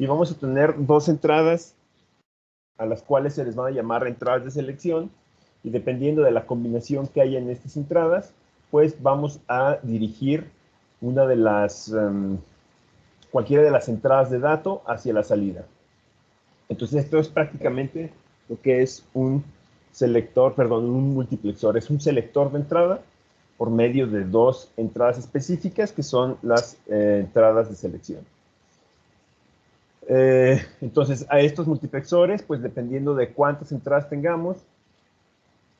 y vamos a tener dos entradas a las cuales se les van a llamar entradas de selección, y dependiendo de la combinación que haya en estas entradas, pues vamos a dirigir una de las, cualquiera de las entradas de dato hacia la salida. Entonces esto es prácticamente lo que es un selector, perdón, un multiplexor. Es un selector de entrada por medio de dos entradas específicas que son las entradas de selección. Entonces, a estos multiplexores, pues dependiendo de cuántas entradas tengamos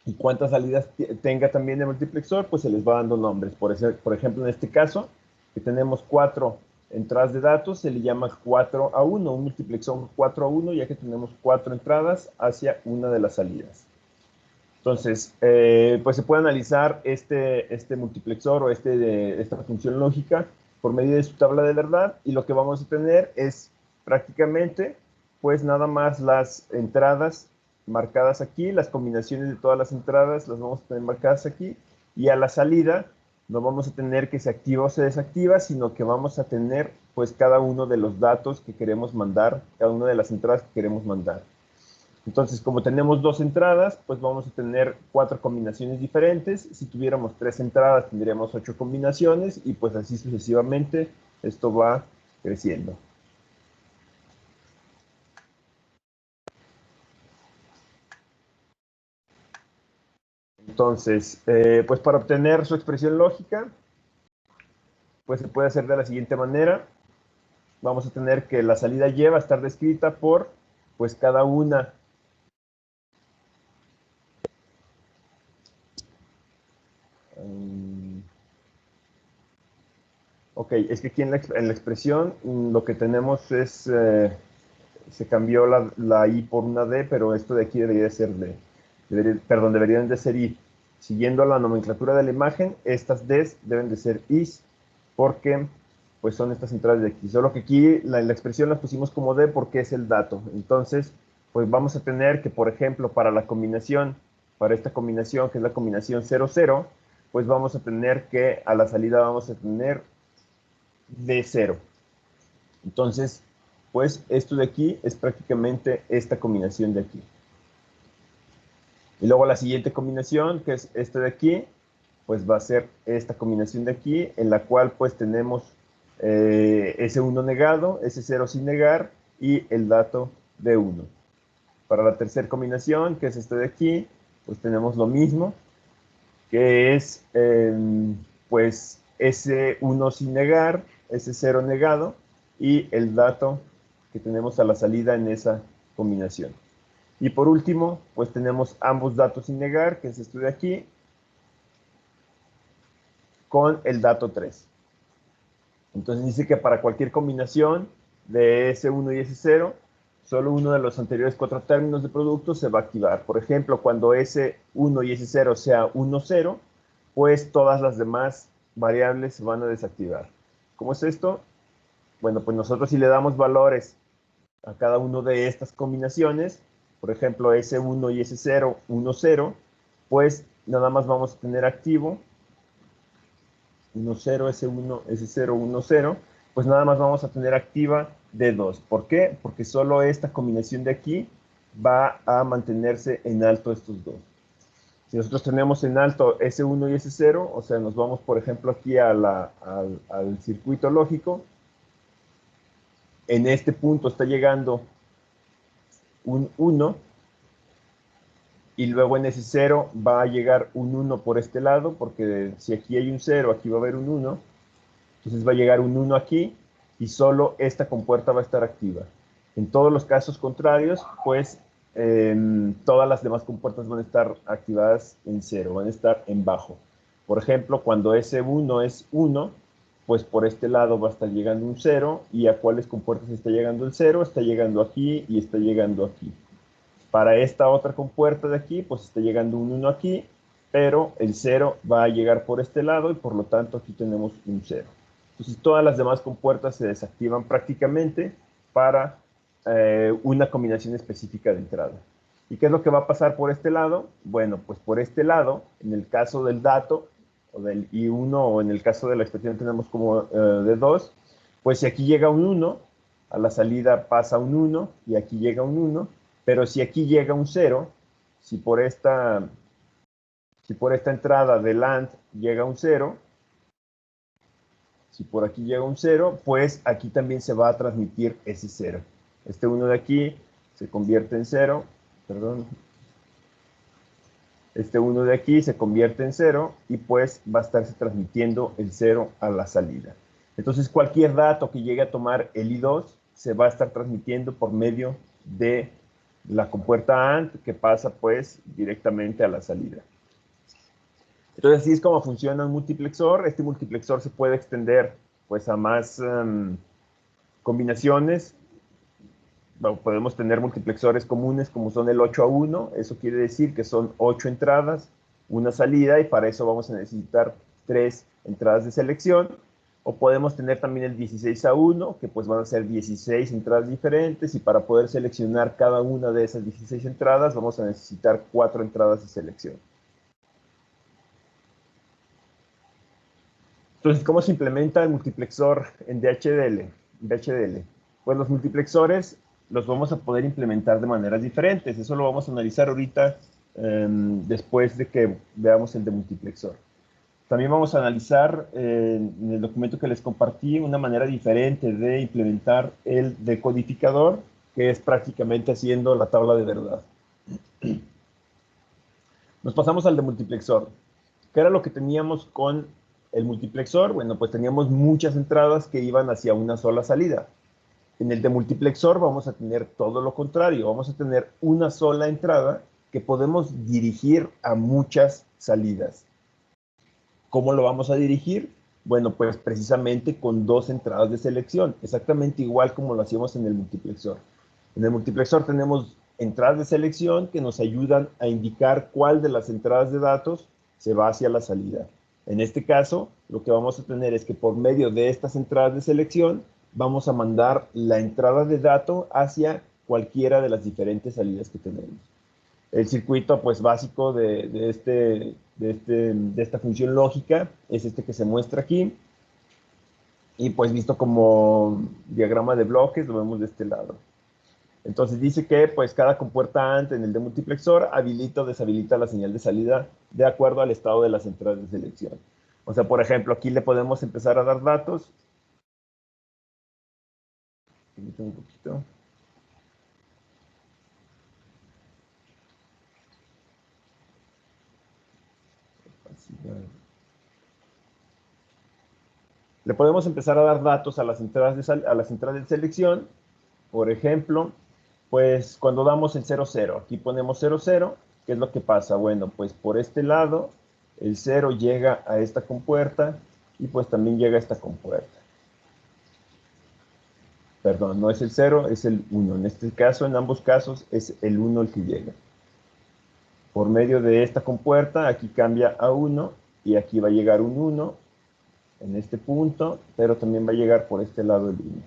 y cuántas salidas tenga también el multiplexor, pues se les va dando nombres. Por ejemplo, en este caso, que tenemos 4 entradas de datos, se le llama 4A1, un multiplexor 4A1, ya que tenemos 4 entradas hacia una de las salidas. Entonces, pues se puede analizar este multiplexor o esta función lógica por medio de su tabla de verdad, y lo que vamos a tener es prácticamente, pues nada más las entradas marcadas aquí, las combinaciones de todas las entradas las vamos a tener marcadas aquí, y a la salida no vamos a tener que se activa o se desactiva, sino que vamos a tener pues cada uno de los datos que queremos mandar, cada una de las entradas que queremos mandar. Entonces, como tenemos dos entradas, pues vamos a tener 4 combinaciones diferentes. Si tuviéramos 3 entradas, tendríamos 8 combinaciones, y pues así sucesivamente esto va creciendo. Entonces, pues para obtener su expresión lógica, pues se puede hacer de la siguiente manera. Vamos a tener que la salida Y va a estar descrita por, pues cada una ok, es que aquí en la expresión lo que tenemos es, se cambió la I por una D, pero esto de aquí debería ser D. Perdón, deberían de ser I. Siguiendo la nomenclatura de la imagen, estas Ds deben de ser Is, porque pues son estas entradas de aquí. Solo que aquí la expresión la pusimos como D porque es el dato. Entonces, pues vamos a tener que, por ejemplo, para la combinación, para esta combinación, que es la combinación 00, pues vamos a tener que a la salida vamos a tener D0. Entonces, pues esto de aquí es prácticamente esta combinación de aquí. Y luego la siguiente combinación, que es esta de aquí, pues va a ser esta combinación de aquí, en la cual pues tenemos S1 negado, S0 sin negar y el dato D1. Para la tercera combinación, que es esta de aquí, pues tenemos lo mismo, que es pues S1 sin negar, S0 negado y el dato que tenemos a la salida en esa combinación. Y por último, pues tenemos ambos datos sin negar, que es esto de aquí, con el dato 3. Entonces dice que para cualquier combinación de S1 y S0, solo uno de los anteriores 4 términos de producto se va a activar. Por ejemplo, cuando S1 y S0 sea 1, 0, pues todas las demás variables se van a desactivar. ¿Cómo es esto? Bueno, pues nosotros si le damos valores a cada una de estas combinaciones, por ejemplo, S1 y S0, 1, 0, pues nada más vamos a tener activo 1, 0, S1, S0, 1, 0, pues nada más vamos a tener activa D2. ¿Por qué? Porque solo esta combinación de aquí va a mantenerse en alto estos dos. Si nosotros tenemos en alto S1 y S0, o sea, nos vamos, por ejemplo, aquí al circuito lógico, en este punto está llegando un 1, y luego en ese 0 va a llegar un 1 por este lado, porque si aquí hay un 0, aquí va a haber un 1, entonces va a llegar un 1 aquí, y solo esta compuerta va a estar activa. En todos los casos contrarios, pues todas las demás compuertas van a estar activadas en 0, van a estar en bajo. Por ejemplo, cuando S1 es 1, pues por este lado va a estar llegando un 0, y a cuáles compuertas está llegando el 0, está llegando aquí y está llegando aquí. Para esta otra compuerta de aquí, pues está llegando un 1 aquí, pero el 0 va a llegar por este lado, y por lo tanto aquí tenemos un 0. Entonces todas las demás compuertas se desactivan prácticamente para una combinación específica de entrada. ¿Y qué es lo que va a pasar por este lado? Bueno, pues por este lado, en el caso del dato, o del I1, o en el caso de la expresión tenemos como D2, pues si aquí llega un 1, a la salida pasa un 1 y aquí llega un 1, pero si aquí llega un 0, si por esta entrada del AND llega un 0, si por aquí llega un 0, pues aquí también se va a transmitir ese 0. Este 1 de aquí se convierte en 0, perdón. Este 1 de aquí se convierte en 0 y pues va a estarse transmitiendo el 0 a la salida. Entonces cualquier dato que llegue a tomar el I2 se va a estar transmitiendo por medio de la compuerta AND que pasa pues directamente a la salida. Entonces así es como funciona un multiplexor. Este multiplexor se puede extender pues a más combinaciones. Bueno, podemos tener multiplexores comunes como son el 8 a 1. Eso quiere decir que son 8 entradas, una salida, y para eso vamos a necesitar 3 entradas de selección. O podemos tener también el 16 a 1, que pues van a ser 16 entradas diferentes, y para poder seleccionar cada una de esas 16 entradas vamos a necesitar 4 entradas de selección. Entonces, ¿cómo se implementa el multiplexor en DHDL? Pues los multiplexores los vamos a poder implementar de maneras diferentes. Eso lo vamos a analizar ahorita después de que veamos el de multiplexor. También vamos a analizar en el documento que les compartí una manera diferente de implementar el decodificador, que es prácticamente haciendo la tabla de verdad. Nos pasamos al de multiplexor. ¿Qué era lo que teníamos con el multiplexor? Bueno, pues teníamos muchas entradas que iban hacia una sola salida. En el de multiplexor vamos a tener todo lo contrario. Vamos a tener una sola entrada que podemos dirigir a muchas salidas. ¿Cómo lo vamos a dirigir? Bueno, pues precisamente con 2 entradas de selección, exactamente igual como lo hacíamos en el multiplexor. En el multiplexor tenemos entradas de selección que nos ayudan a indicar cuál de las entradas de datos se va hacia la salida. En este caso, lo que vamos a tener es que por medio de estas entradas de selección, vamos a mandar la entrada de dato hacia cualquiera de las diferentes salidas que tenemos. El circuito pues básico de esta función lógica es este que se muestra aquí, y pues visto como diagrama de bloques lo vemos de este lado. Entonces dice que pues cada compuerta AND en el de multiplexor habilita o deshabilita la señal de salida de acuerdo al estado de las entradas de selección. O sea, por ejemplo, aquí le podemos empezar a dar datos. Un poquito. Le podemos empezar a dar datos a las entradas de selección. Por ejemplo, pues cuando damos el 0, 0, aquí ponemos 0, 0, ¿qué es lo que pasa? Bueno, pues por este lado, el 0 llega a esta compuerta y pues también llega a esta compuerta. Perdón, no es el 0, es el 1. En este caso, en ambos casos, es el 1 el que llega. Por medio de esta compuerta, aquí cambia a 1 y aquí va a llegar un 1 en este punto, pero también va a llegar por este lado el 1.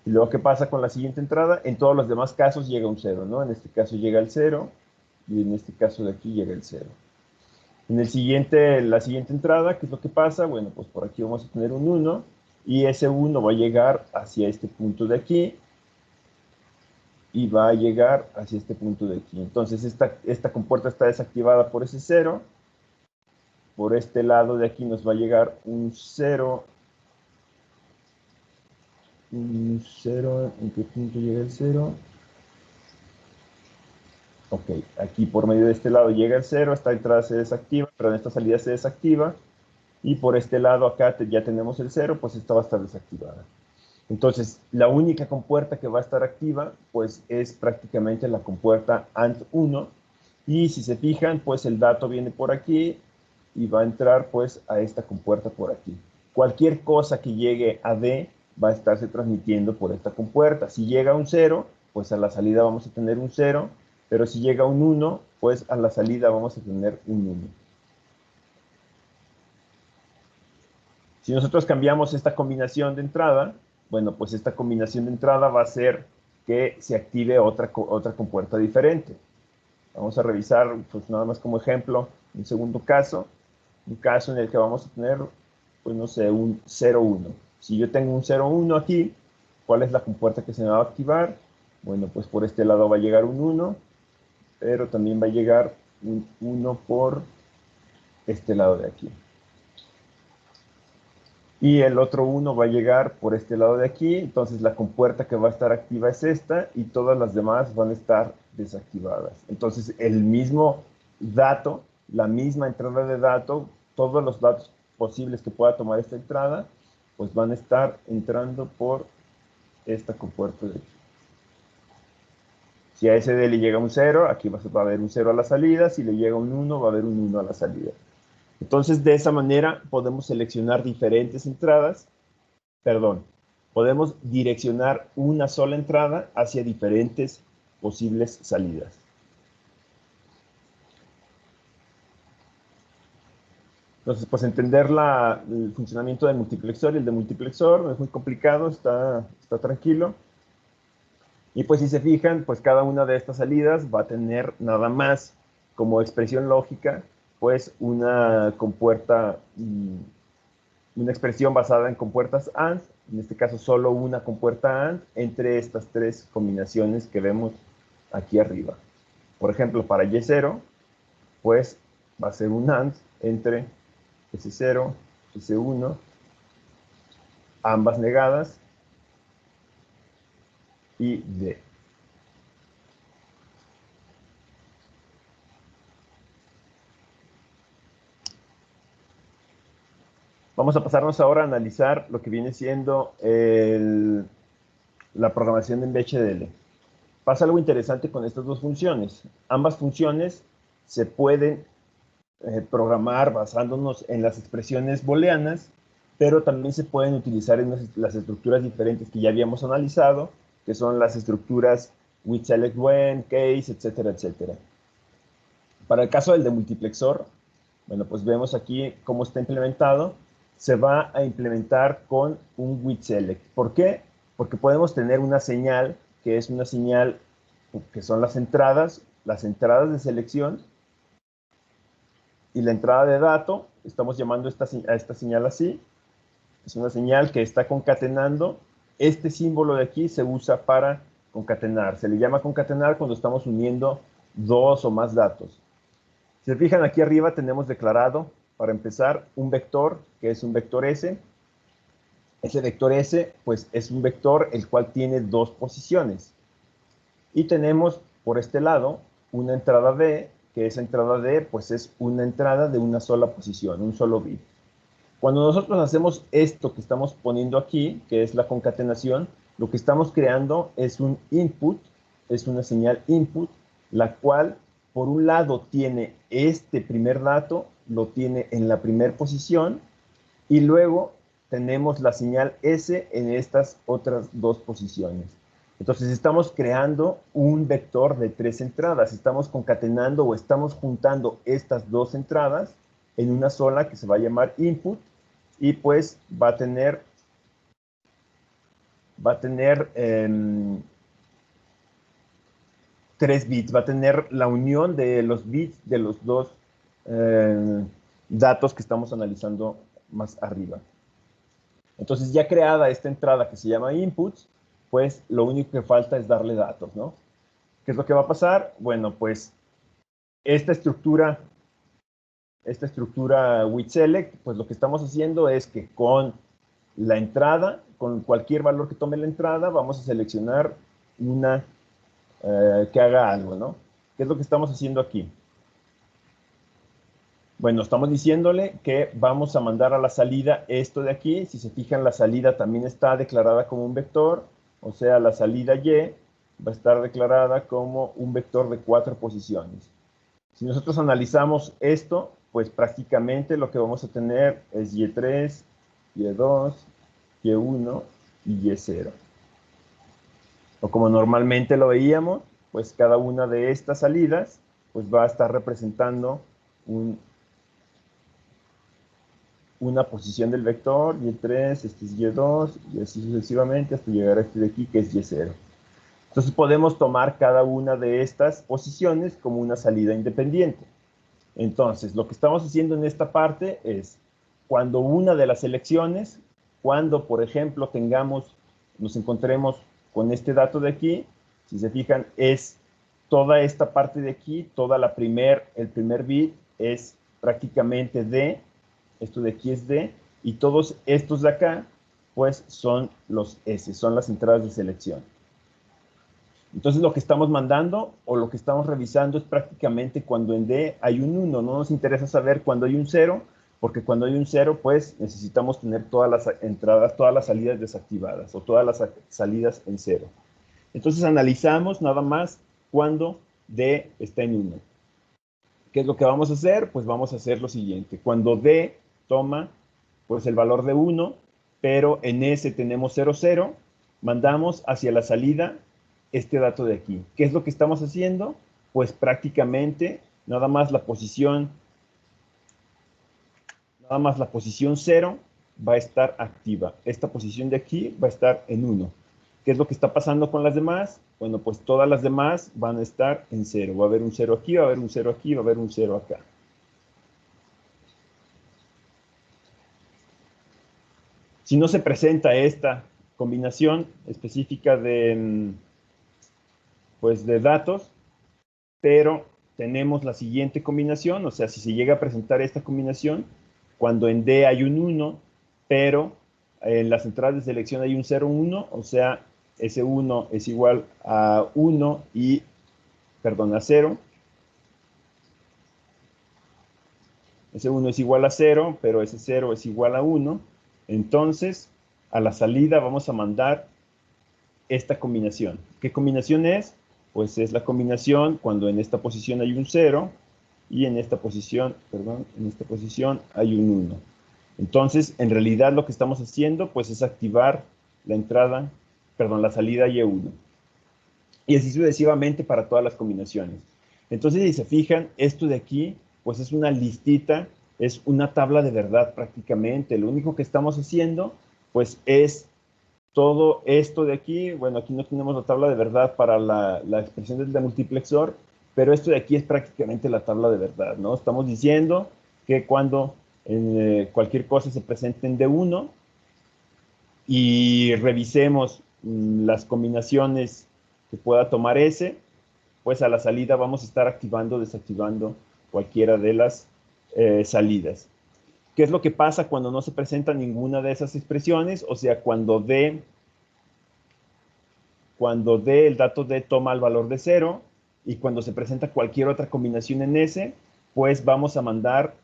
Y luego, ¿qué pasa con la siguiente entrada? En todos los demás casos llega un 0, ¿no? En este caso llega el 0 y en este caso de aquí llega el 0. En la siguiente entrada, ¿qué es lo que pasa? Bueno, pues por aquí vamos a tener un 1 y ese 1 va a llegar hacia este punto de aquí y va a llegar hacia este punto de aquí. Entonces esta compuerta está desactivada por ese 0. Por este lado de aquí nos va a llegar un 0. Un 0, ¿en qué punto llega el 0? Ok, aquí por medio de este lado llega el 0, esta entrada se desactiva, pero esta salida se desactiva, y por este lado acá ya tenemos el 0, pues esta va a estar desactivada. Entonces, la única compuerta que va a estar activa, pues es prácticamente la compuerta AND1, y si se fijan, pues el dato viene por aquí, y va a entrar pues a esta compuerta por aquí. Cualquier cosa que llegue a D va a estarse transmitiendo por esta compuerta. Si llega un 0, pues a la salida vamos a tener un 0, pero si llega un 1, pues a la salida vamos a tener un 1. Si nosotros cambiamos esta combinación de entrada, bueno, pues esta combinación de entrada va a hacer que se active otra compuerta diferente. Vamos a revisar, pues nada más como ejemplo, un segundo caso. Un caso en el que vamos a tener, pues no sé, un 0, 1. Si yo tengo un 0, 1 aquí, ¿Cuál es la compuerta que se me va a activar? Bueno, pues por este lado va a llegar un 1, pero también va a llegar un 1 por este lado de aquí. Y el otro 1 va a llegar por este lado de aquí, entonces la compuerta que va a estar activa es esta y todas las demás van a estar desactivadas. Entonces el mismo dato, la misma entrada de dato, todos los datos posibles que pueda tomar esta entrada, pues van a estar entrando por esta compuerta de aquí. Si a SD le llega un 0, aquí va a haber un 0 a la salida, si le llega un 1, va a haber un 1 a la salida. Entonces de esa manera podemos seleccionar diferentes entradas, podemos direccionar una sola entrada hacia diferentes posibles salidas. Entonces, pues entender el funcionamiento del multiplexor y el de multiplexor no es muy complicado, está tranquilo. Y pues si se fijan, pues cada una de estas salidas va a tener nada más como expresión lógica, pues una compuerta, una expresión basada en compuertas AND, en este caso solo una compuerta AND, entre estas tres combinaciones que vemos aquí arriba. Por ejemplo, para Y0, pues va a ser un AND entre S0, S1, ambas negadas, y D. Vamos a pasarnos ahora a analizar lo que viene siendo la programación en BHDL. Pasa algo interesante con estas dos funciones. Ambas funciones se pueden programar basándonos en las expresiones booleanas, pero también se pueden utilizar en las estructuras diferentes que ya habíamos analizado, que son las estructuras with, select, when, case, etcétera, etcétera. Para el caso del de multiplexor, bueno, pues vemos aquí cómo está implementado. Se va a implementar con un with select. ¿Por qué? Porque podemos tener una señal que es una señal que son las entradas de selección, y la entrada de dato, estamos llamando a esta señal así, es una señal que está concatenando. Este símbolo de aquí se usa para concatenar. Se le llama concatenar cuando estamos uniendo dos o más datos. Si se fijan, aquí arriba tenemos declarado, para empezar, un vector, que es un vector S. Ese vector S, pues, es un vector el cual tiene dos posiciones. Y tenemos, por este lado, una entrada D, que esa entrada D, pues, es una entrada de una sola posición, un solo bit. Cuando nosotros hacemos esto que estamos poniendo aquí, que es la concatenación, lo que estamos creando es un input, es una señal input, la cual, por un lado, tiene este primer dato, lo tiene en la primera posición, y luego tenemos la señal S en estas otras dos posiciones. Entonces estamos creando un vector de tres entradas, estamos concatenando o estamos juntando estas dos entradas en una sola que se va a llamar input, y pues va a tener 3 bits, va a tener la unión de los bits de los dos datos que estamos analizando más arriba. Entonces, ya creada esta entrada que se llama inputs, pues lo único que falta es darle datos, ¿no? ¿Qué es lo que va a pasar? Bueno, pues esta estructura with select, pues lo que estamos haciendo es que con la entrada, con cualquier valor que tome la entrada, vamos a seleccionar una que haga algo, ¿no? ¿Qué es lo que estamos haciendo aquí? Bueno, estamos diciéndole que vamos a mandar a la salida esto de aquí. Si se fijan, la salida también está declarada como un vector, o sea, la salida Y va a estar declarada como un vector de 4 posiciones. Si nosotros analizamos esto, pues prácticamente lo que vamos a tener es Y3, Y2, Y1 y Y0. O como normalmente lo veíamos, pues cada una de estas salidas pues va a estar representando una posición del vector, Y3, este es Y2, y así sucesivamente hasta llegar a este de aquí que es Y0. Entonces podemos tomar cada una de estas posiciones como una salida independiente. Entonces, lo que estamos haciendo en esta parte es, cuando una de las selecciones, cuando, por ejemplo, tengamos nos encontremos con este dato de aquí, si se fijan, es toda esta parte de aquí, el primer bit es prácticamente D, esto de aquí es D, y todos estos de acá, pues son los S, son las entradas de selección. Entonces lo que estamos mandando o lo que estamos revisando es prácticamente cuando en D hay un 1. No nos interesa saber cuando hay un 0, porque cuando hay un 0, pues necesitamos tener todas las entradas, todas las salidas desactivadas o todas las salidas en 0. Entonces analizamos nada más cuando D está en 1. ¿Qué es lo que vamos a hacer? Pues vamos a hacer lo siguiente. Cuando D toma pues el valor de 1, pero en S tenemos 0, 0, mandamos hacia la salida este dato de aquí. ¿Qué es lo que estamos haciendo? Pues prácticamente nada más la posición 0 va a estar activa. Esta posición de aquí va a estar en 1. ¿Qué es lo que está pasando con las demás? Bueno, pues todas las demás van a estar en 0. Va a haber un 0 aquí, va a haber un 0 aquí, va a haber un 0 acá. Si no se presenta esta combinación específica pues de datos, pero tenemos la siguiente combinación, o sea, si se llega a presentar esta combinación, cuando en D hay un 1, pero en las entradas de selección hay un 0, 1, o sea, ese 1 es igual a 1 a 0, ese 1 es igual a 0, pero ese 0 es igual a 1, entonces a la salida vamos a mandar esta combinación. ¿Qué combinación es? Pues es la combinación cuando en esta posición hay un 0 y en esta posición, en esta posición hay un 1. Entonces, en realidad lo que estamos haciendo pues es activar la salida Y1. Y así sucesivamente para todas las combinaciones. Entonces, si se fijan, esto de aquí pues es una listita, es una tabla de verdad prácticamente. Lo único que estamos haciendo pues es todo esto de aquí. Bueno, aquí no tenemos la tabla de verdad para la expresión del demultiplexor, pero esto de aquí es prácticamente la tabla de verdad, ¿no? Estamos diciendo que cuando cualquier cosa se presente en D1 y revisemos las combinaciones que pueda tomar S, pues a la salida vamos a estar activando o desactivando cualquiera de las salidas. ¿Qué es lo que pasa cuando no se presenta ninguna de esas expresiones? O sea, cuando D el dato D toma el valor de 0 y cuando se presenta cualquier otra combinación en S, pues vamos a mandar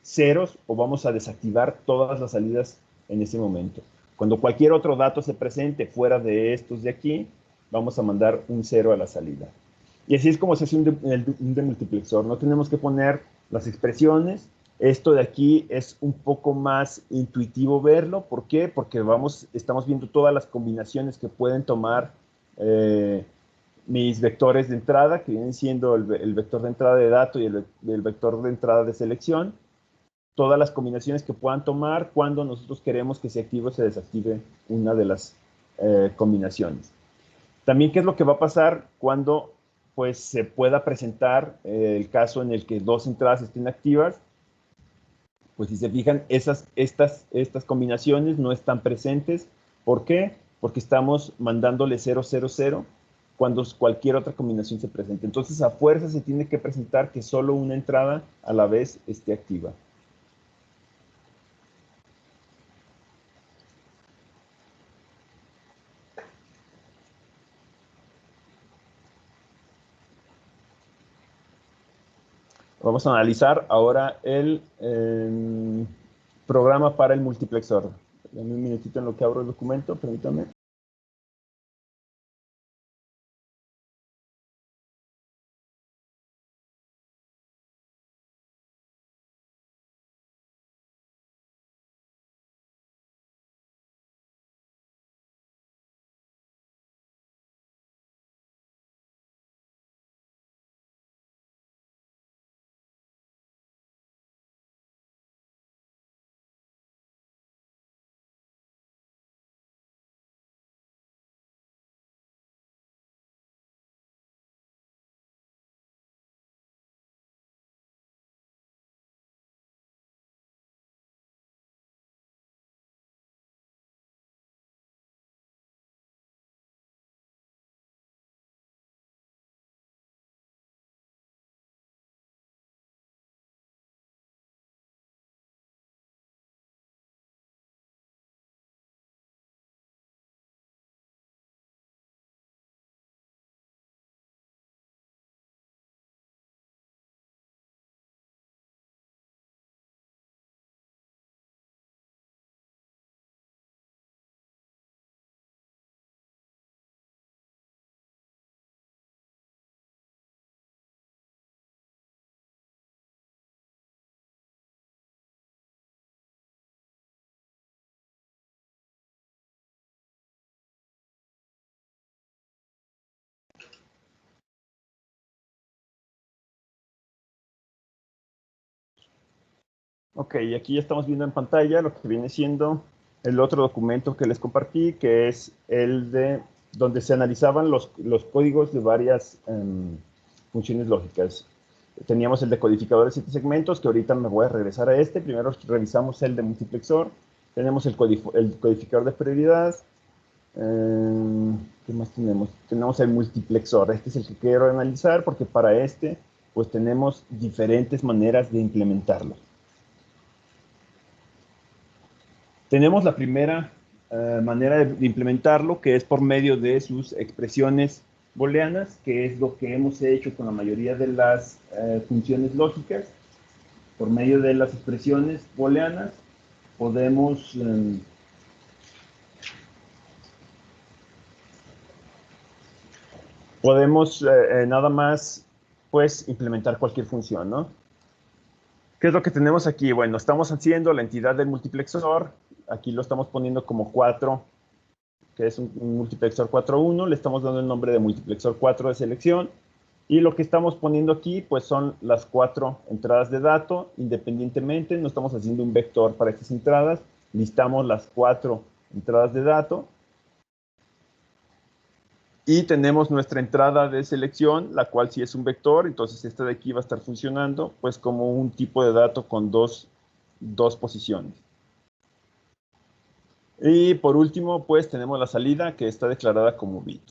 ceros o vamos a desactivar todas las salidas en ese momento. Cuando cualquier otro dato se presente fuera de estos de aquí, vamos a mandar un 0 a la salida. Y así es como se hace un demultiplexor. No tenemos que poner las expresiones. Esto de aquí es un poco más intuitivo verlo. ¿Por qué? Porque estamos viendo todas las combinaciones que pueden tomar mis vectores de entrada, que vienen siendo el vector de entrada de dato y el vector de entrada de selección. Todas las combinaciones que puedan tomar cuando nosotros queremos que se active o se desactive una de las combinaciones. También, ¿qué es lo que va a pasar cuando pues, se pueda presentar el caso en el que dos entradas estén activas? Pues si se fijan, estas combinaciones no están presentes. ¿Por qué? Porque estamos mandándole 0, 0, 0 cuando cualquier otra combinación se presente. Entonces, a fuerza se tiene que presentar que solo una entrada a la vez esté activa. Vamos a analizar ahora el programa para el multiplexor. Dame un minutito en lo que abro el documento, permítame. Ok, y aquí ya estamos viendo en pantalla lo que viene siendo el otro documento que les compartí, que es el de donde se analizaban los códigos de varias funciones lógicas. Teníamos el decodificador de 7 segmentos, que ahorita me voy a regresar a este. Primero revisamos el de multiplexor. Tenemos el codificador de prioridad. ¿Qué más tenemos? Tenemos el multiplexor. Este es el que quiero analizar porque para este, pues tenemos diferentes maneras de implementarlo. Tenemos la primera manera de implementarlo, que es por medio de sus expresiones booleanas, que es lo que hemos hecho con la mayoría de las funciones lógicas. Por medio de las expresiones booleanas podemos nada más pues implementar cualquier función, ¿no? ¿Qué es lo que tenemos aquí? Bueno, estamos haciendo la entidad del multiplexor. Aquí lo estamos poniendo como 4, que es un multiplexor 4.1. Le estamos dando el nombre de multiplexor 4 de selección. Y lo que estamos poniendo aquí, pues son las 4 entradas de dato, independientemente. No estamos haciendo un vector para estas entradas. Listamos las 4 entradas de dato. Y tenemos nuestra entrada de selección, la cual sí es un vector. Entonces, esta de aquí va a estar funcionando, pues, como un tipo de dato con dos posiciones. Y por último, pues, tenemos la salida, que está declarada como bit.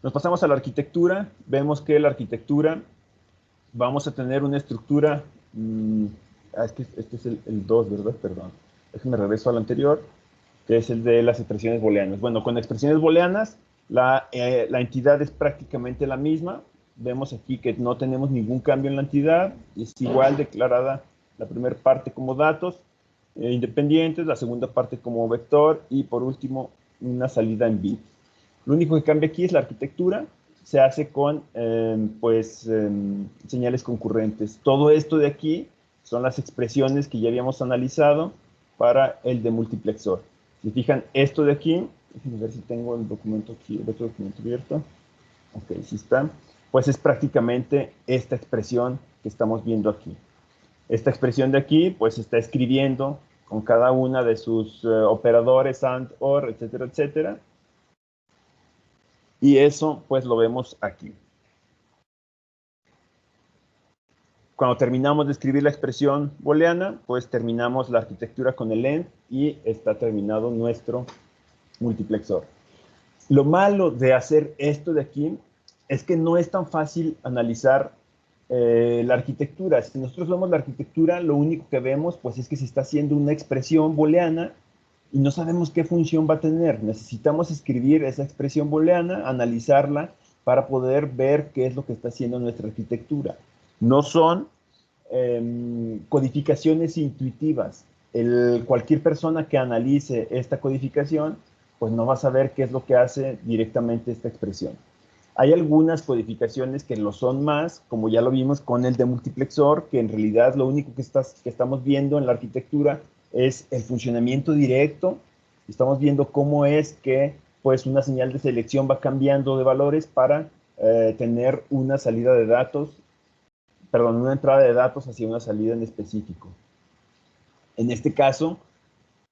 Nos pasamos a la arquitectura. Vemos que la arquitectura vamos a tener una estructura. Es que este es el 2, ¿verdad? Perdón. Déjenme regreso al anterior, que es el de las expresiones booleanas. Bueno, con expresiones booleanas, la entidad es prácticamente la misma. Vemos aquí que no tenemos ningún cambio en la entidad. Es igual declarada la primera parte como datos independientes, la segunda parte como vector y por último una salida en bit. Lo único que cambia aquí es la arquitectura, se hace con señales concurrentes. Todo esto de aquí son las expresiones que ya habíamos analizado para el de multiplexor. Si fijan, esto de aquí, déjenme ver si tengo el documento aquí, el otro documento abierto. Ok, sí está. Pues es prácticamente esta expresión que estamos viendo aquí. Esta expresión de aquí, pues está escribiendo con cada una de sus operadores, AND, OR, etcétera, etcétera. Y eso, pues, lo vemos aquí. Cuando terminamos de escribir la expresión booleana, pues terminamos la arquitectura con el end y está terminado nuestro multiplexor. Lo malo de hacer esto de aquí es que no es tan fácil analizar la arquitectura. Si nosotros vemos la arquitectura, lo único que vemos pues es que se está haciendo una expresión booleana y no sabemos qué función va a tener. Necesitamos escribir esa expresión booleana, analizarla para poder ver qué es lo que está haciendo nuestra arquitectura. No son codificaciones intuitivas. Cualquier persona que analice esta codificación, pues no va a saber qué es lo que hace directamente esta expresión. Hay algunas codificaciones que lo son más, como ya lo vimos con el de multiplexor, que en realidad lo único que estamos viendo en la arquitectura es el funcionamiento directo. Estamos viendo cómo es que pues, una señal de selección va cambiando de valores para tener una salida de datos, perdón, una entrada de datos hacia una salida en específico. En este caso,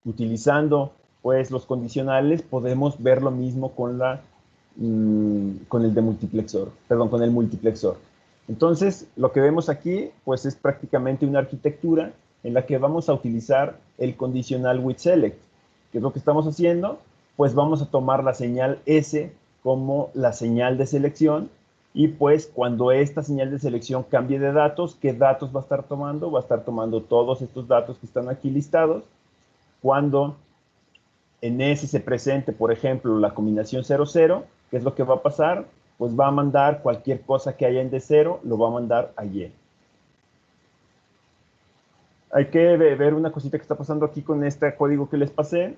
utilizando pues los condicionales, podemos ver lo mismo con el de multiplexor, perdón, con el multiplexor. Entonces, lo que vemos aquí, pues es prácticamente una arquitectura en la que vamos a utilizar el condicional with select. ¿Qué es lo que estamos haciendo? Pues vamos a tomar la señal S como la señal de selección y pues cuando esta señal de selección cambie de datos, ¿qué datos va a estar tomando? Va a estar tomando todos estos datos que están aquí listados. Cuando en S se presente, por ejemplo, la combinación 0,0, ¿qué es lo que va a pasar? Pues va a mandar cualquier cosa que haya en D0, lo va a mandar a Y. Hay que ver una cosita que está pasando aquí con este código que les pasé.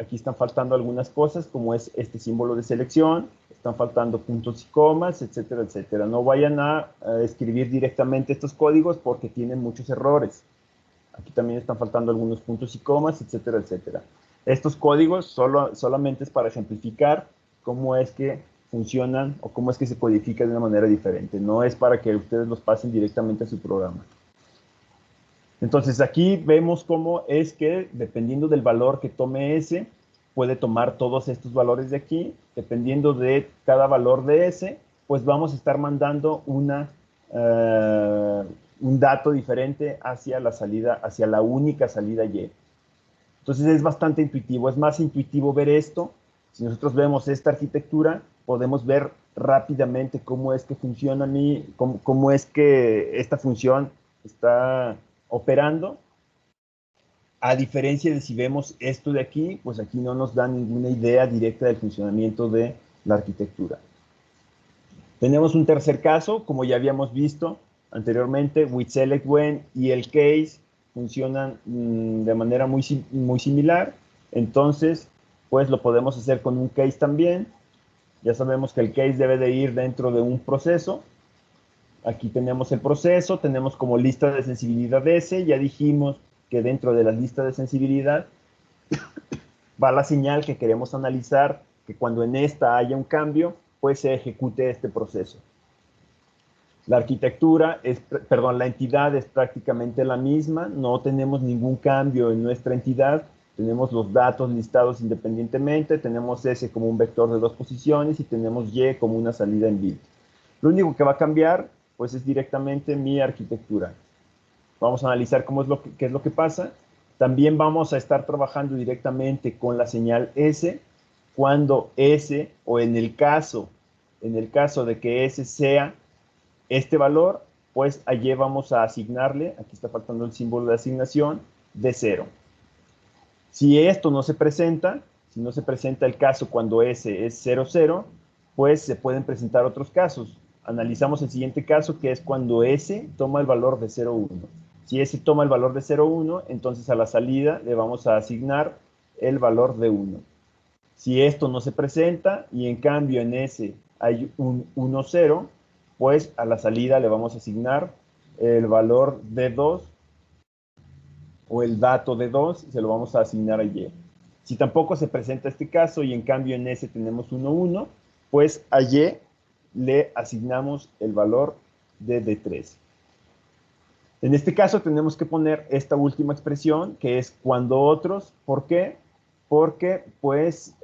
Aquí están faltando algunas cosas, como es este símbolo de selección, están faltando puntos y comas, etcétera, etcétera. No vayan a escribir directamente estos códigos porque tienen muchos errores. Aquí también están faltando algunos puntos y comas, etcétera, etcétera. Estos códigos solamente es para ejemplificar cómo es que funcionan o cómo es que se codifica de una manera diferente. No es para que ustedes los pasen directamente a su programa. Entonces aquí vemos cómo es que dependiendo del valor que tome S, puede tomar todos estos valores de aquí. Dependiendo de cada valor de S, pues vamos a estar mandando un dato diferente hacia la salida, hacia la única salida Y. Entonces es bastante intuitivo, es más intuitivo ver esto. Si nosotros vemos esta arquitectura, podemos ver rápidamente cómo es que funciona cómo es que esta función está operando. A diferencia de si vemos esto de aquí, pues aquí no nos da ninguna idea directa del funcionamiento de la arquitectura. Tenemos un tercer caso, como ya habíamos visto anteriormente, with select when y el case funcionan de manera muy similar. Entonces, pues lo podemos hacer con un case también. Ya sabemos que el case debe de ir dentro de un proceso. Aquí tenemos el proceso, tenemos como lista de sensibilidad S. Ya dijimos que dentro de la lista de sensibilidad va la señal que queremos analizar, que cuando en esta haya un cambio, pues se ejecute este proceso. La arquitectura, la entidad es prácticamente la misma, no tenemos ningún cambio en nuestra entidad, tenemos los datos listados independientemente, tenemos S como un vector de 2 posiciones y tenemos Y como una salida en bit. Lo único que va a cambiar, pues es directamente mi arquitectura. Vamos a analizar qué es lo que pasa. También vamos a estar trabajando directamente con la señal S, cuando S, o en el caso de que S sea este valor, pues allí vamos a asignarle, aquí está faltando el símbolo de asignación, de 0. Si esto no se presenta, si no se presenta el caso cuando S es 0, 0, pues se pueden presentar otros casos. Analizamos el siguiente caso, que es cuando S toma el valor de 0, 1. Si S toma el valor de 0, 1, entonces a la salida le vamos a asignar el valor de 1. Si esto no se presenta y en cambio en S hay un 1, 0, pues a la salida le vamos a asignar el valor de 2 o el dato de 2, se lo vamos a asignar a Y. Si tampoco se presenta este caso y en cambio en S tenemos 1, 1, pues a Y le asignamos el valor de D3. En este caso tenemos que poner esta última expresión, que es cuando otros. ¿Por qué? Porque, pues,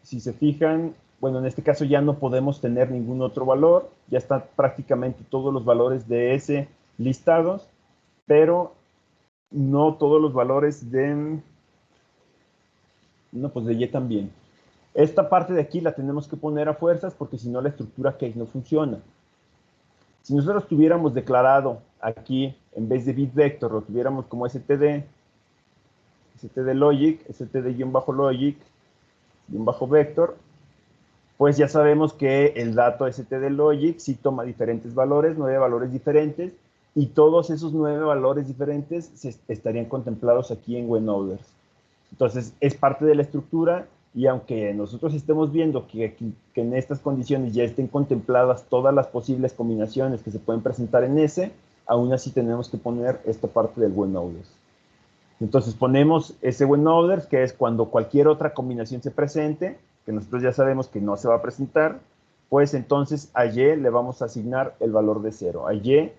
si se fijan, bueno, en este caso ya no podemos tener ningún otro valor, ya están prácticamente todos los valores de S listados, pero no todos los valores de, no, pues de Y también. Esta parte de aquí la tenemos que poner a fuerzas porque si no la estructura case no funciona. Si nosotros tuviéramos declarado aquí, en vez de bit vector, lo tuviéramos como std logic, std-logic, vector, pues ya sabemos que el dato std logic sí toma diferentes valores, 9 valores diferentes, y todos esos 9 valores diferentes estarían contemplados aquí en WhenOthers. Entonces, es parte de la estructura, y aunque nosotros estemos viendo que en estas condiciones ya estén contempladas todas las posibles combinaciones que se pueden presentar en S, aún así tenemos que poner esta parte del WhenOthers. Entonces ponemos ese WhenOthers, que es cuando cualquier otra combinación se presente, que nosotros ya sabemos que no se va a presentar, pues entonces a Y le vamos a asignar el valor de 0. A Y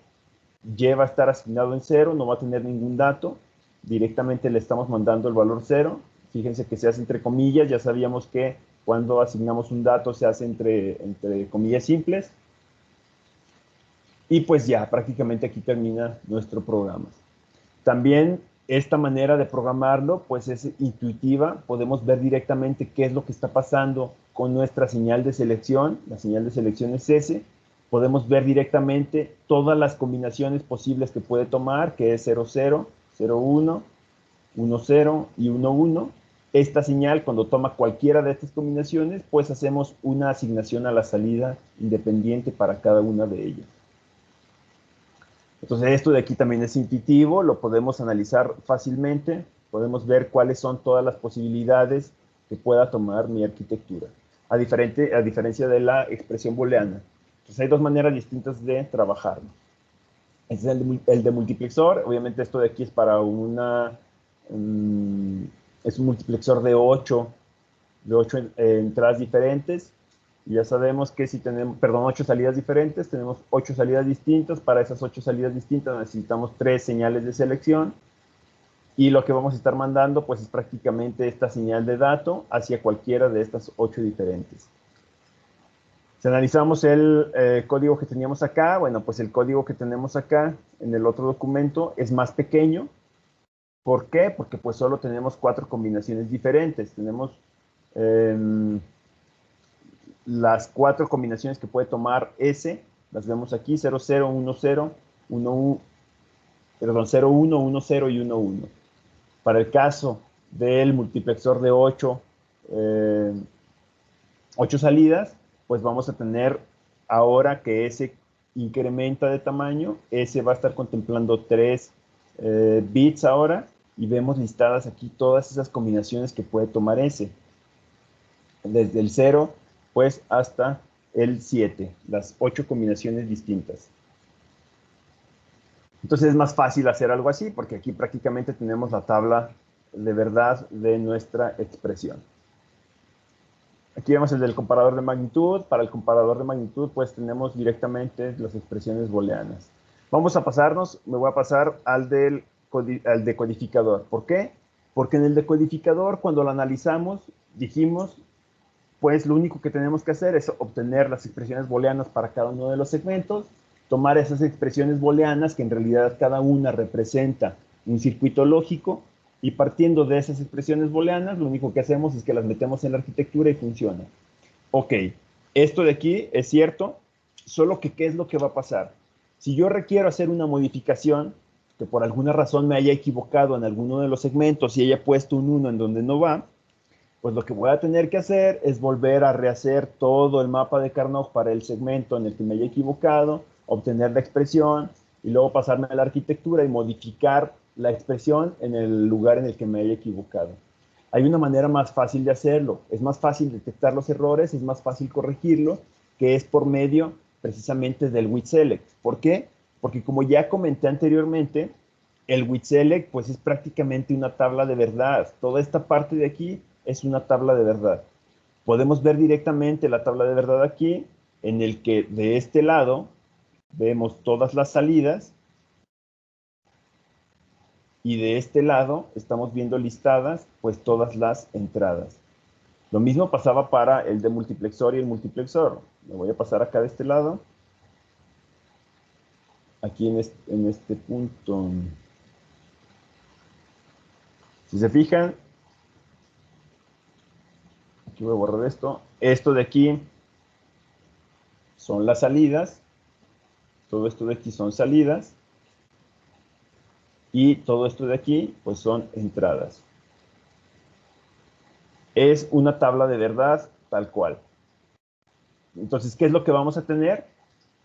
va a estar asignado en 0, no va a tener ningún dato, directamente le estamos mandando el valor 0. Fíjense que se hace entre comillas, ya sabíamos que cuando asignamos un dato se hace entre comillas simples. Y pues ya, prácticamente aquí termina nuestro programa. También esta manera de programarlo pues es intuitiva, podemos ver directamente qué es lo que está pasando con nuestra señal de selección, la señal de selección es S, podemos ver directamente todas las combinaciones posibles que puede tomar, que es 0, 0, 0, 1, 1, 0 y 1, 1. Esta señal, cuando toma cualquiera de estas combinaciones, pues hacemos una asignación a la salida independiente para cada una de ellas. Entonces esto de aquí también es intuitivo, lo podemos analizar fácilmente, podemos ver cuáles son todas las posibilidades que pueda tomar mi arquitectura, a diferencia de la expresión booleana. Entonces hay dos maneras distintas de trabajarlo. Este es el de multiplexor, obviamente esto de aquí es para es un multiplexor de 8 entradas diferentes. Y ya sabemos que si tenemos, perdón, 8 salidas diferentes, tenemos 8 salidas distintas. Para esas 8 salidas distintas necesitamos 3 señales de selección. Y lo que vamos a estar mandando, pues es prácticamente esta señal de dato hacia cualquiera de estas 8 diferentes. Si analizamos el código que teníamos acá, bueno, pues el código que tenemos acá en el otro documento es más pequeño. ¿Por qué? Porque pues solo tenemos 4 combinaciones diferentes. Tenemos las 4 combinaciones que puede tomar S, las vemos aquí, 0, 0, 1, 0, 1, perdón, 0, 1, 1, 0 y 1, 1. Para el caso del multiplexor de 8 salidas, pues vamos a tener ahora que S incrementa de tamaño, S va a estar contemplando 3 bits ahora, y vemos listadas aquí todas esas combinaciones que puede tomar S. Desde el 0, pues, hasta el 7, las 8 combinaciones distintas. Entonces es más fácil hacer algo así, porque aquí prácticamente tenemos la tabla de verdad de nuestra expresión. Aquí vemos el del comparador de magnitud. Para el comparador de magnitud, pues tenemos directamente las expresiones booleanas. Vamos a pasarnos, me voy a pasar al decodificador. ¿Por qué? Porque en el decodificador, cuando lo analizamos, dijimos, pues lo único que tenemos que hacer es obtener las expresiones booleanas para cada uno de los segmentos, tomar esas expresiones booleanas, que en realidad cada una representa un circuito lógico, y partiendo de esas expresiones booleanas, lo único que hacemos es que las metemos en la arquitectura y funciona. Ok, esto de aquí es cierto, solo que ¿qué es lo que va a pasar? Si yo requiero hacer una modificación, que por alguna razón me haya equivocado en alguno de los segmentos y haya puesto un 1 en donde no va, pues lo que voy a tener que hacer es volver a rehacer todo el mapa de Carnot para el segmento en el que me haya equivocado, obtener la expresión y luego pasarme a la arquitectura y modificar la expresión en el lugar en el que me haya equivocado. Hay una manera más fácil de hacerlo. Es más fácil detectar los errores, es más fácil corregirlo, que es por medio precisamente del with select. ¿Por qué? Porque como ya comenté anteriormente, el with select pues es prácticamente una tabla de verdad. Toda esta parte de aquí es una tabla de verdad. Podemos ver directamente la tabla de verdad aquí, en el que de este lado vemos todas las salidas y de este lado estamos viendo listadas pues todas las entradas. Lo mismo pasaba para el de multiplexor y el multiplexor. Me voy a pasar acá de este lado. Aquí en este punto. Si se fijan, aquí voy a borrar esto. Esto de aquí son las salidas. Todo esto de aquí son salidas. Y todo esto de aquí, pues son entradas. Es una tabla de verdad tal cual. Entonces, ¿qué es lo que vamos a tener?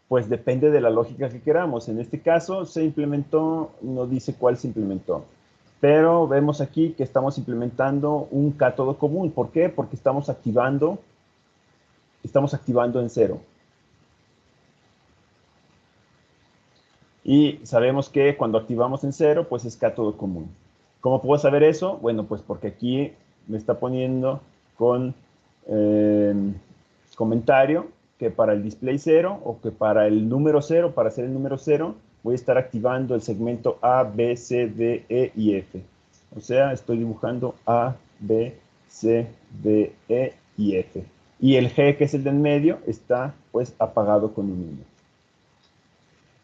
Pues depende de la lógica que queramos. En este caso se implementó, no dice cuál se implementó, pero vemos aquí que estamos implementando un cátodo común. ¿Por qué? Porque estamos activando en 0. Y sabemos que cuando activamos en 0, pues es cátodo común. ¿Cómo puedo saber eso? Bueno, pues porque aquí me está poniendo con comentario que para el display 0 o que para el número 0, para hacer el número 0, voy a estar activando el segmento A, B, C, D, E y F. O sea, estoy dibujando A, B, C, D, E y F. Y el G, que es el del medio, está pues apagado con un 1.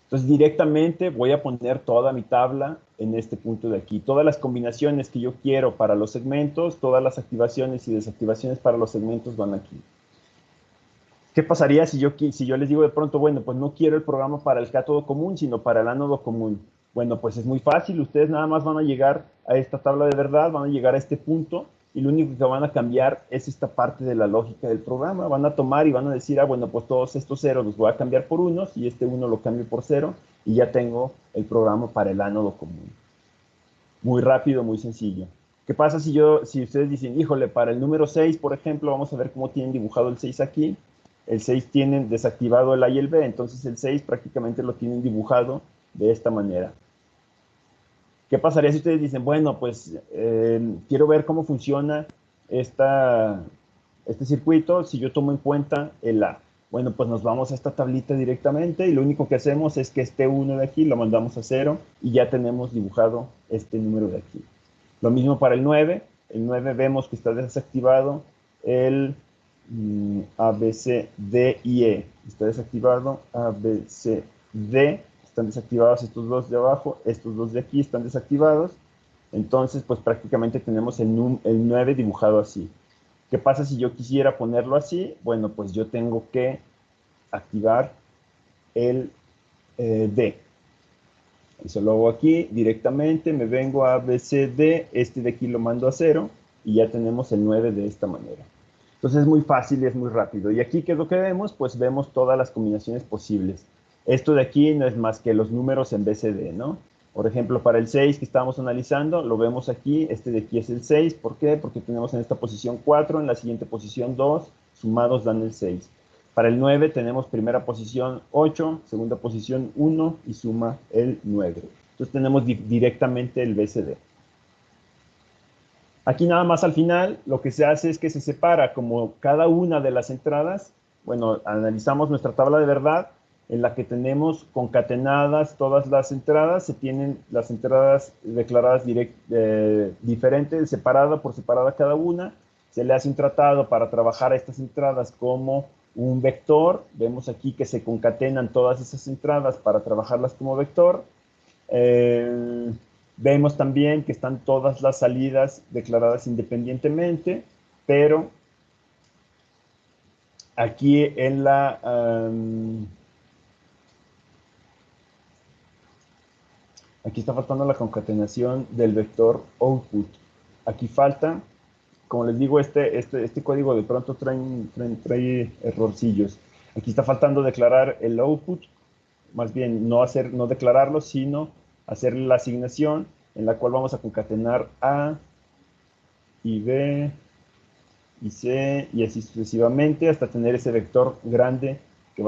Entonces directamente voy a poner toda mi tabla en este punto de aquí. Todas las combinaciones que yo quiero para los segmentos, todas las activaciones y desactivaciones para los segmentos van aquí. ¿Qué pasaría si yo les digo de pronto, bueno, pues no quiero el programa para el cátodo común, sino para el ánodo común? Bueno, pues es muy fácil. Ustedes nada más van a llegar a esta tabla de verdad, van a llegar a este punto, y lo único que van a cambiar es esta parte de la lógica del programa. Van a tomar y van a decir, bueno, pues todos estos ceros los voy a cambiar por unos, y este 1 lo cambio por 0, y ya tengo el programa para el ánodo común. Muy rápido, muy sencillo. ¿Qué pasa si ustedes dicen, híjole, para el número 6, por ejemplo, vamos a ver cómo tienen dibujado el 6 aquí? El 6 tienen desactivado el A y el B, entonces el 6 prácticamente lo tienen dibujado de esta manera. ¿Qué pasaría si ustedes dicen, bueno, pues quiero ver cómo funciona esta este circuito si yo tomo en cuenta el A? Bueno, pues nos vamos a esta tablita directamente y lo único que hacemos es que este 1 de aquí lo mandamos a 0 y ya tenemos dibujado este número de aquí. Lo mismo para el 9. El 9 vemos que está desactivado el A, B, C, D y E. Está desactivado A, B, C, D. Están desactivados estos dos de abajo. Estos dos de aquí están desactivados. Entonces, pues prácticamente tenemos el 9 dibujado así. ¿Qué pasa si yo quisiera ponerlo así? Bueno, pues yo tengo que activar el D. Eso lo hago aquí directamente, me vengo a ABCD, este de aquí lo mando a 0 y ya tenemos el 9 de esta manera. Entonces es muy fácil y es muy rápido. Y aquí, ¿qué es lo que vemos? Pues vemos todas las combinaciones posibles. Esto de aquí no es más que los números en BCD, ¿no? Por ejemplo, para el 6 que estábamos analizando, lo vemos aquí, este de aquí es el 6. ¿Por qué? Porque tenemos en esta posición 4, en la siguiente posición 2, sumados dan el 6. Para el 9 tenemos primera posición 8, segunda posición 1 y suma el 9. Entonces tenemos directamente el BCD. Aquí nada más al final lo que se hace es que se separa como cada una de las entradas. Bueno, analizamos nuestra tabla de verdad en la que tenemos concatenadas todas las entradas. Se tienen las entradas declaradas diferentes, separada por separada cada una. Se le hace un tratado para trabajar a estas entradas como un vector. Vemos aquí que se concatenan todas esas entradas para trabajarlas como vector. Vemos también que están todas las salidas declaradas independientemente, pero aquí en la... aquí está faltando la concatenación del vector output. Aquí falta, como les digo, este código de pronto trae errorcillos. Aquí está faltando declarar el output, más bien no declararlo, sino hacer la asignación en la cual vamos a concatenar A y B y C y así sucesivamente hasta tener ese vector grande que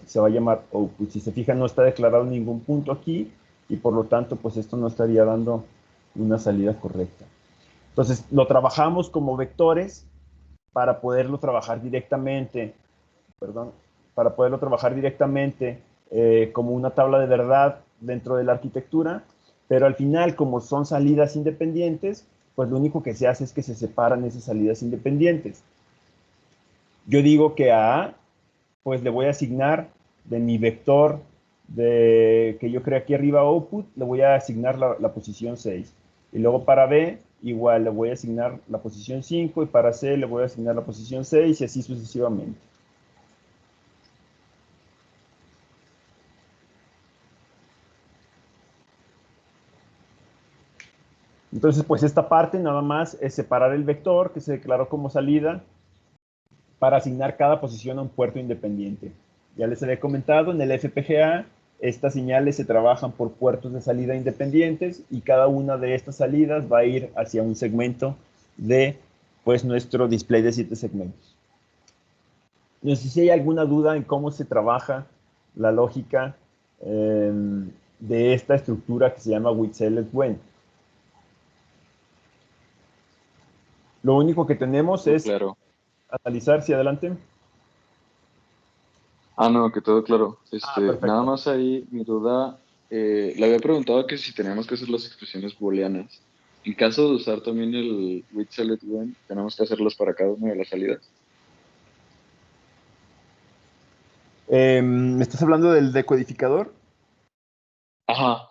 se va a llamar output. Si se fijan, no está declarado ningún punto aquí y por lo tanto, pues esto no estaría dando una salida correcta. Entonces, lo trabajamos como vectores para poderlo trabajar directamente, perdón, para poderlo trabajar directamente como una tabla de verdad dentro de la arquitectura, pero al final, como son salidas independientes, pues lo único que se hace es que se separan esas salidas independientes. Yo digo que a A, pues le voy a asignar de mi vector que yo creé aquí arriba output, le voy a asignar la posición 6. Y luego para B, igual le voy a asignar la posición 5 y para C le voy a asignar la posición 6 y así sucesivamente. Entonces, pues esta parte nada más es separar el vector que se declaró como salida para asignar cada posición a un puerto independiente. Ya les había comentado, en el FPGA, estas señales se trabajan por puertos de salida independientes y cada una de estas salidas va a ir hacia un segmento de pues, nuestro display de 7 segmentos. No sé si hay alguna duda en cómo se trabaja la lógica de esta estructura que se llama with select when. Lo único que tenemos es Claro. analizar si adelante. Ah, no, que todo claro. Nada Perfecto. más ahí mi duda, le había preguntado que si teníamos que hacer las expresiones booleanas. En caso de usar también el with select when, tenemos que hacerlas para cada una de las salidas. ¿Me estás hablando del decodificador? Ajá.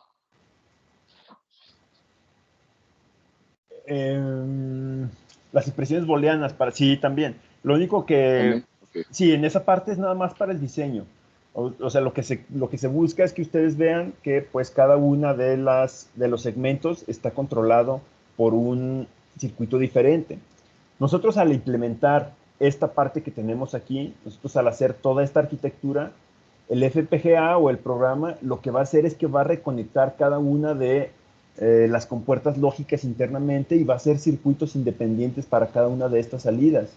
Eh, las expresiones booleanas, sí, también. Lo único que, ¿También? Ok. sí, en esa parte es nada más para el diseño. O sea, lo que se busca es que ustedes vean que pues cada una de los segmentos está controlado por un circuito diferente. Nosotros al implementar esta parte que tenemos aquí, nosotros al hacer toda esta arquitectura, el FPGA o el programa lo que va a hacer es que va a reconectar cada una de las compuertas lógicas internamente y va a hacer circuitos independientes para cada una de estas salidas.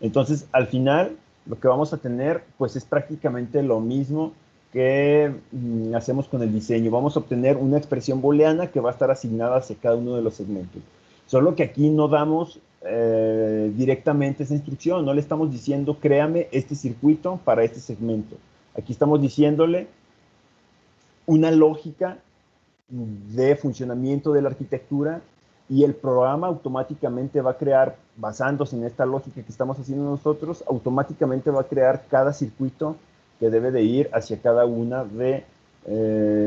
Entonces, al final, lo que vamos a tener, pues es prácticamente lo mismo que hacemos con el diseño. Vamos a obtener una expresión booleana que va a estar asignada hacia cada uno de los segmentos. Solo que aquí no damos directamente esa instrucción, no le estamos diciendo créame este circuito para este segmento. Aquí estamos diciéndole una lógica de funcionamiento de la arquitectura y el programa automáticamente va a crear, basándose en esta lógica que estamos haciendo nosotros, automáticamente va a crear cada circuito que debe de ir hacia cada una de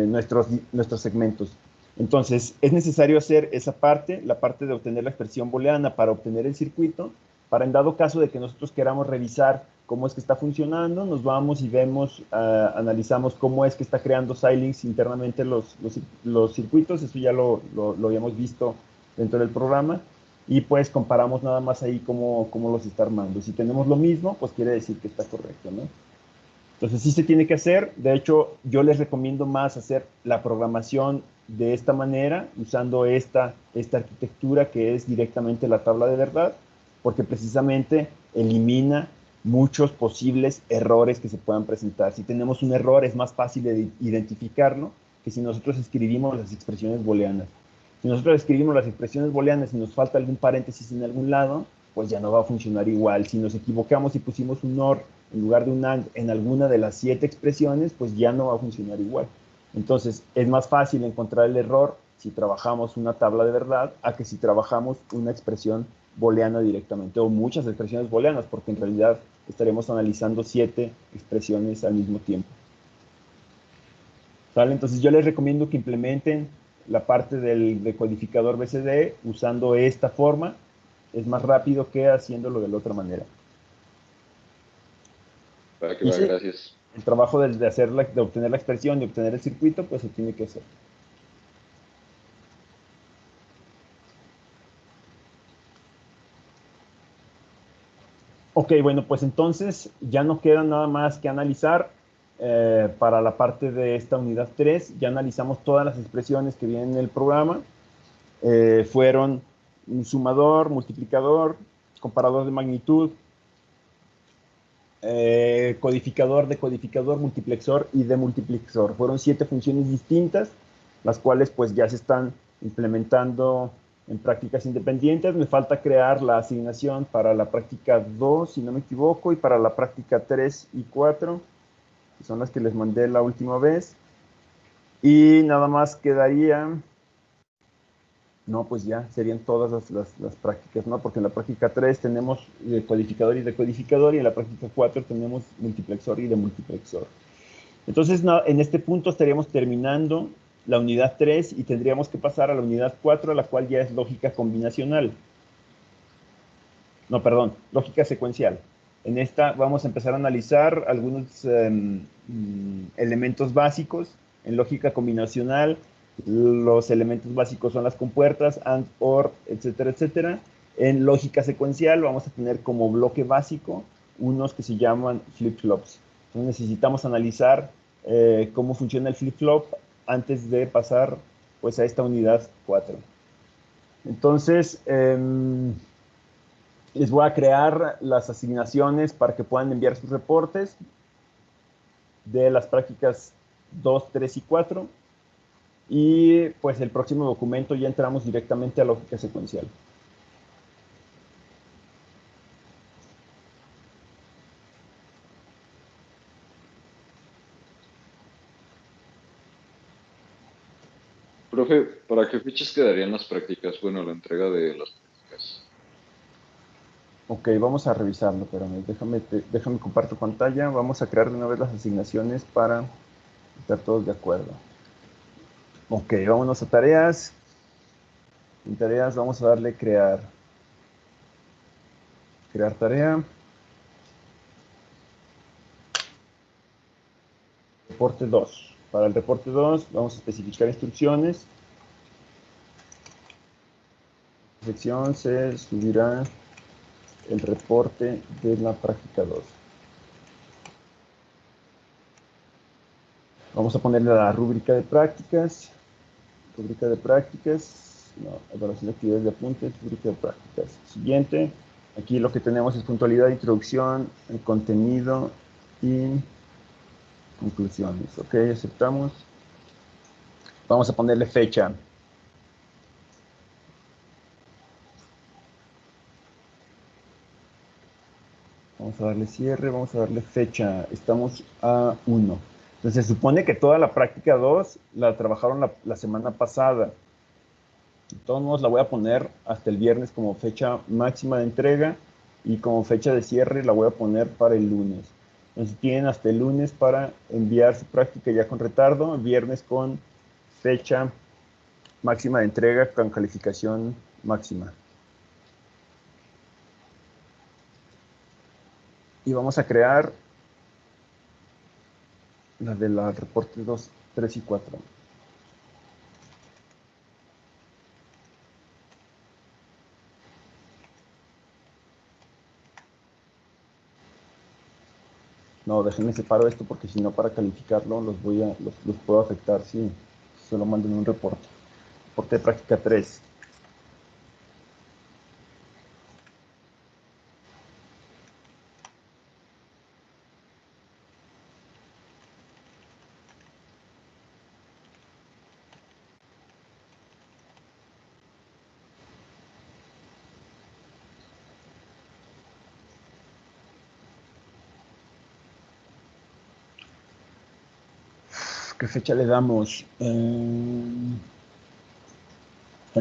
nuestros segmentos. Entonces, es necesario hacer esa parte, la parte de obtener la expresión booleana para obtener el circuito, para en dado caso de que nosotros queramos revisar cómo es que está funcionando, nos vamos y vemos, analizamos cómo es que está creando Xilinx internamente los circuitos, eso ya lo habíamos visto dentro del programa, y pues comparamos nada más ahí cómo los está armando. Si tenemos lo mismo, pues quiere decir que está correcto, ¿no? Entonces sí se tiene que hacer. De hecho, yo les recomiendo más hacer la programación de esta manera, usando esta arquitectura que es directamente la tabla de verdad, porque precisamente elimina muchos posibles errores que se puedan presentar. Si tenemos un error, es más fácil de identificarlo que si nosotros escribimos las expresiones booleanas. Si nosotros escribimos las expresiones booleanas y nos falta algún paréntesis en algún lado, pues ya no va a funcionar igual. Si nos equivocamos y pusimos un OR en lugar de un AND en alguna de las 7 expresiones, pues ya no va a funcionar igual. Entonces, es más fácil encontrar el error si trabajamos una tabla de verdad a que si trabajamos una expresión booleana directamente, o muchas expresiones booleanas, porque en realidad estaremos analizando 7 expresiones al mismo tiempo. ¿Vale? Entonces, yo les recomiendo que implementen la parte del decodificador BCD usando esta forma. Es más rápido que haciéndolo de la otra manera. Para que Y va, sí, gracias. el trabajo de obtener la expresión, de obtener el circuito, pues se tiene que hacer. Ok, bueno, pues entonces ya no queda nada más que analizar para la parte de esta unidad 3. Ya analizamos todas las expresiones que vienen en el programa. Fueron un sumador, multiplicador, comparador de magnitud, codificador, decodificador, multiplexor y demultiplexor. Fueron 7 funciones distintas, las cuales pues ya se están implementando en prácticas independientes. Me falta crear la asignación para la práctica 2, si no me equivoco, y para la práctica 3 y 4, que son las que les mandé la última vez. Y nada más quedaría... No, pues ya serían todas las prácticas, ¿no? Porque en la práctica 3 tenemos codificador y decodificador, y en la práctica 4 tenemos multiplexor y demultiplexor. Entonces, no, en este punto estaríamos terminando la unidad 3 y tendríamos que pasar a la unidad 4, a la cual ya es lógica combinacional. No, perdón, lógica secuencial. En esta vamos a empezar a analizar algunos elementos básicos en lógica combinacional. Los elementos básicos son las compuertas, AND, OR, etcétera, etcétera. En lógica secuencial vamos a tener como bloque básico unos que se llaman flip-flops. Entonces necesitamos analizar cómo funciona el flip-flop antes de pasar pues, a esta unidad 4. Entonces, les voy a crear las asignaciones para que puedan enviar sus reportes de las prácticas 2, 3 y 4. Y pues el próximo documento ya entramos directamente a lógica secuencial. Profe, ¿para qué fechas quedarían las prácticas? Bueno, la entrega de las prácticas. Ok, vamos a revisarlo, espérame, déjame compartir pantalla. Vamos a crear de una vez las asignaciones para estar todos de acuerdo. Ok, vámonos a tareas. En tareas vamos a darle crear. Crear tarea. Reporte 2. Para el reporte 2 vamos a especificar instrucciones. En esta sección se subirá el reporte de la práctica 2. Vamos a ponerle la rúbrica de prácticas. Rúbrica de prácticas. No, evaluación de actividades de apuntes. Rúbrica de prácticas. Siguiente. Aquí lo que tenemos es puntualidad, introducción, el contenido y conclusiones. Ok, aceptamos. Vamos a ponerle fecha. Vamos a darle cierre, vamos a darle fecha. Estamos a 1. Entonces se supone que toda la práctica 2 la trabajaron la semana pasada. De todos modos la voy a poner hasta el viernes como fecha máxima de entrega y como fecha de cierre la voy a poner para el lunes. Entonces tienen hasta el lunes para enviar su práctica ya con retardo, viernes con fecha máxima de entrega con calificación máxima. Y vamos a crear la de la reporte 2, 3 y 4. No, déjenme separo esto porque si no para calificarlo los puedo afectar si solo manden un reporte. Reporte de práctica 3. ¿Qué fecha le damos? ¿Están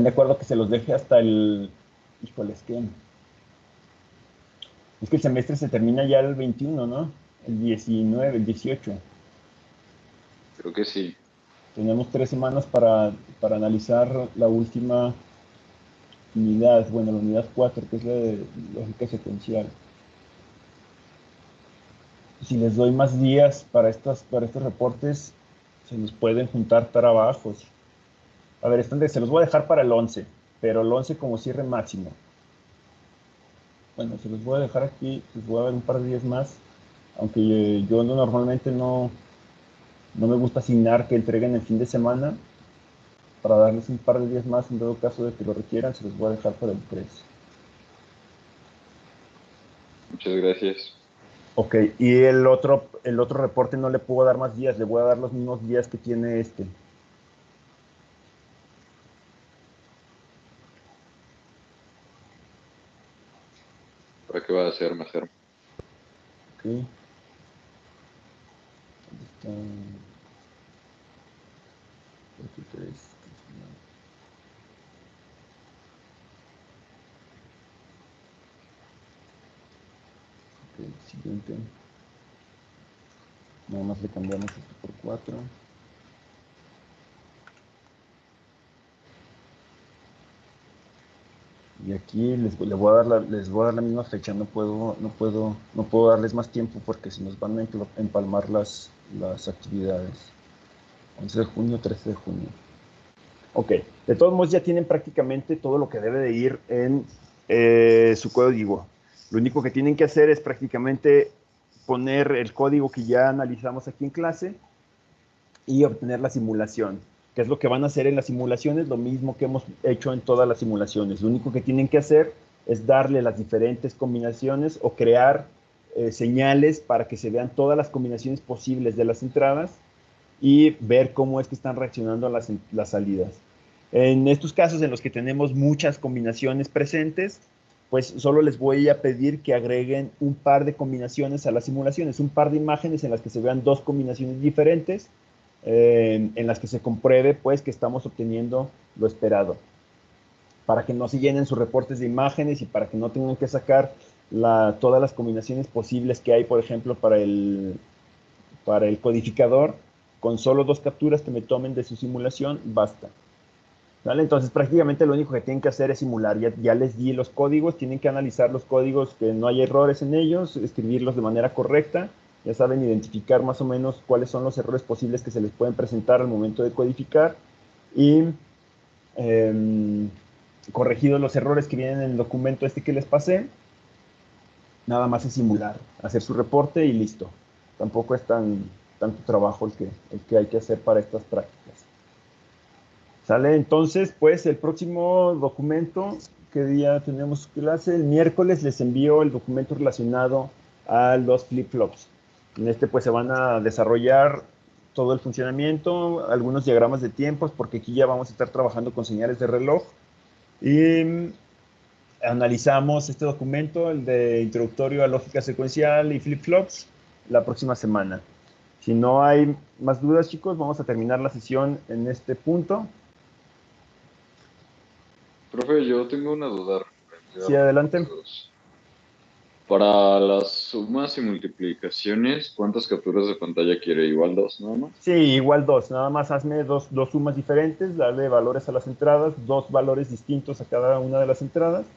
de acuerdo que se los deje hasta el... Híjole, es que el semestre se termina ya el 21, ¿no? El 19, el 18. Creo que sí. Tenemos 3 semanas para analizar la última unidad, bueno, la unidad 4, que es la de lógica secuencial. Si les doy más días para estos reportes, se nos pueden juntar trabajos. A ver, se los voy a dejar para el 11, pero el 11 como cierre máximo. Bueno, se los voy a dejar aquí, les voy a dar un par de días más, aunque yo normalmente no me gusta asignar que entreguen el fin de semana, para darles un par de días más en todo caso de que lo requieran, se los voy a dejar para el 3. Muchas gracias. Ok, y el otro reporte no le puedo dar más días, le voy a dar los mismos días que tiene este. ¿Para qué va a ser mejor? Ok. ¿Dónde está? Aquí 3. Ok, siguiente. Nada más le cambiamos esto por 4. Y aquí les voy a dar la misma fecha, no puedo darles más tiempo porque se nos van a empalmar las actividades. 11 de junio, 13 de junio. Ok, de todos modos ya tienen prácticamente todo lo que debe de ir en su código. Lo único que tienen que hacer es prácticamente poner el código que ya analizamos aquí en clase y obtener la simulación. ¿Qué es lo que van a hacer en las simulaciones? Lo mismo que hemos hecho en todas las simulaciones. Lo único que tienen que hacer es darle las diferentes combinaciones o crear señales para que se vean todas las combinaciones posibles de las entradas y ver cómo es que están reaccionando a las salidas. En estos casos en los que tenemos muchas combinaciones presentes, pues solo les voy a pedir que agreguen un par de combinaciones a las simulaciones, un par de imágenes en las que se vean dos combinaciones diferentes, en las que se compruebe pues que estamos obteniendo lo esperado, para que no se llenen sus reportes de imágenes y para que no tengan que sacar todas las combinaciones posibles que hay, por ejemplo, para el codificador. Con solo 2 capturas que me tomen de su simulación, basta. ¿Vale? Entonces prácticamente lo único que tienen que hacer es simular. Ya les di los códigos, tienen que analizar los códigos, que no haya errores en ellos, escribirlos de manera correcta. Ya saben identificar más o menos cuáles son los errores posibles que se les pueden presentar al momento de codificar. Y corregidos los errores que vienen en el documento este que les pasé, nada más es simular, hacer su reporte y listo. Tampoco es tanto trabajo el que hay que hacer para estas prácticas. ¿Sale? Entonces, pues el próximo documento, ¿qué día tenemos clase? El miércoles les envío el documento relacionado a los flip-flops. En este pues se van a desarrollar todo el funcionamiento, algunos diagramas de tiempos, porque aquí ya vamos a estar trabajando con señales de reloj. Y analizamos este documento, el de introductorio a lógica secuencial y flip-flops, la próxima semana. Si no hay más dudas, chicos, vamos a terminar la sesión en este punto. Profe, yo tengo una duda referente a Sí, los adelante. métodos. Para las sumas y multiplicaciones, ¿cuántas capturas de pantalla quiere? ¿Igual dos, nada más? Sí, igual dos. Nada más hazme dos sumas diferentes, darle valores a las entradas, dos valores distintos a cada una de las entradas,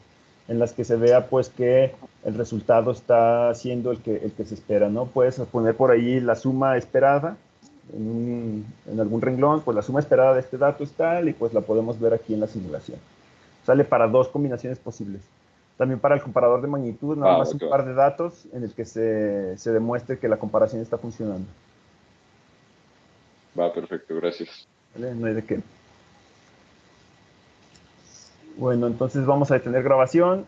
en las que se vea pues que el resultado está siendo el que se espera, ¿no? Puedes poner por ahí la suma esperada en algún renglón, pues la suma esperada de este dato es tal y pues la podemos ver aquí en la simulación. Sale para dos combinaciones posibles. También para el comparador de magnitud, nada Va, más va, un que va. par de datos en el que se demuestre que la comparación está funcionando. Va, perfecto, gracias. ¿Vale? No hay de qué. Bueno, entonces vamos a detener grabación